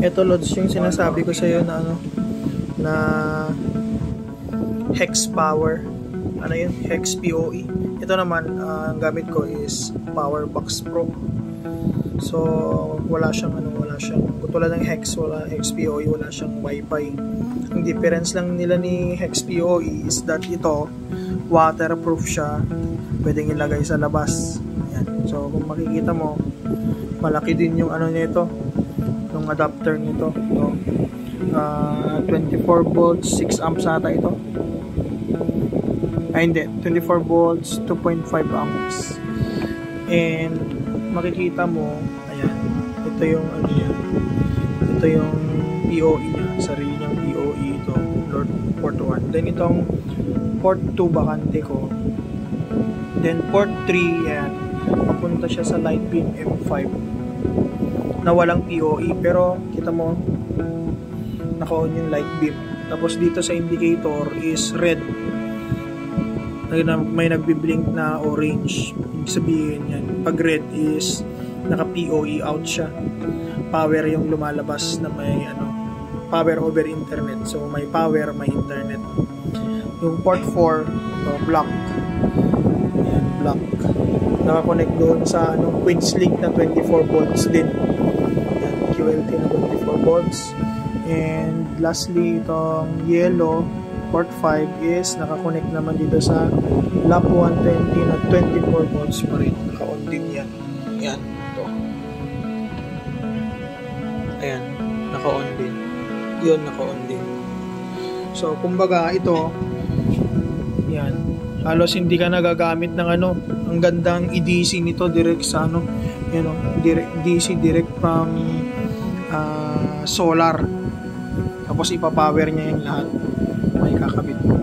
Ito lods yung sinasabi ko sa iyo na ano, na hex power. Ano yun? Hex PoE. Ito naman, ang gamit ko is Powerbox Pro. So, wala siyang tulad ng hex, wala hex PoE, wala siyang wifi. Ang difference lang nila ni hex PoE is that ito, waterproof siya. Pwedeng ilagay sa labas. Ayan. So, kung makikita mo, malaki din yung ano nito, yung adapter nito. So, 24 volts, 6 amps ata ito. Ay hindi, 24 volts, 2.5 amps. And makikita mo, ayan, ito yung ano niya. Ito yung PoE niya, sarili niyang PoE ito, port 1. Then itong port 2 bakante ko. Then port 3, ayan, papunta siya sa light beam M5 na walang PoE, pero kita mo naka-on yung light beam. Tapos dito sa indicator is red. May nagbi-blink na orange. Ibig sabihin yan, pag red is naka-PoE out siya. Power yung lumalabas na may ano, power over internet. So may power, may internet. Yung port 4, ito, black. Ayan, black. Naka-connect doon sa ano, Queenslink na 24 volts din. Ayan, QLT na 24 volts. And lastly, itong yellow, port 5 is nakakonect naman dito sa lap 120 na 24 volts pa rin. Naka-on din yan. Yan. Ito. Ayan. Naka-on din. Yun, naka-on din. So, kumbaga, ito, yan. Halos hindi ka nagagamit ng ano. Ang gandang EDC nito direct sa ano. Yan o. DC direct from solar. Tapos ipapower niya yung lahat. May kakabit mo.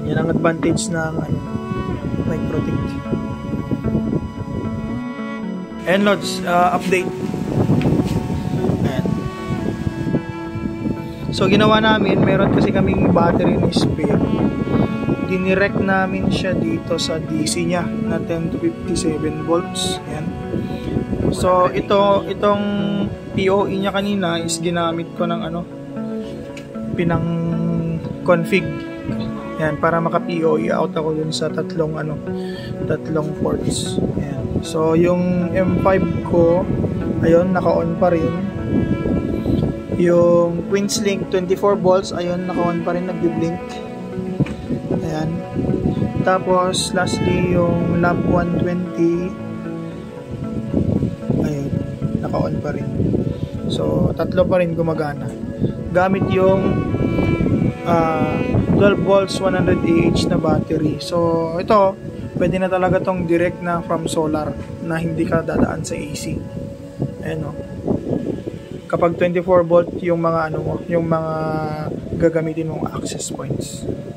Yan ang advantage ng ano, Microtech. And loads, update. Ayan. So ginawa namin, meron kasi kaming battery ni spare. Dinirect namin siya dito sa DC niya na 10 to 57 volts. Ayan. So itong PoE niya kanina is ginamit ko ng ano, pinang config. Yan, para maka-PoE out ako dun sa tatlong ports. Yan. So yung M5 ko, ayun, naka-on pa rin. Yung Queenslink 24 volts, ayun, naka-on pa rin, nagbi-blink. Ayan. Tapos lastly yung lap 120, ayun, naka-on pa rin. So tatlo pa rin gumagana. Gamit yung 12 volts 100 Ah na battery. So ito, pwede na talaga tong direct na from solar na hindi ka dadaan sa AC. Ayan o. Kapag 24 volt yung mga ano mo, yung mga gagamitin mong access points.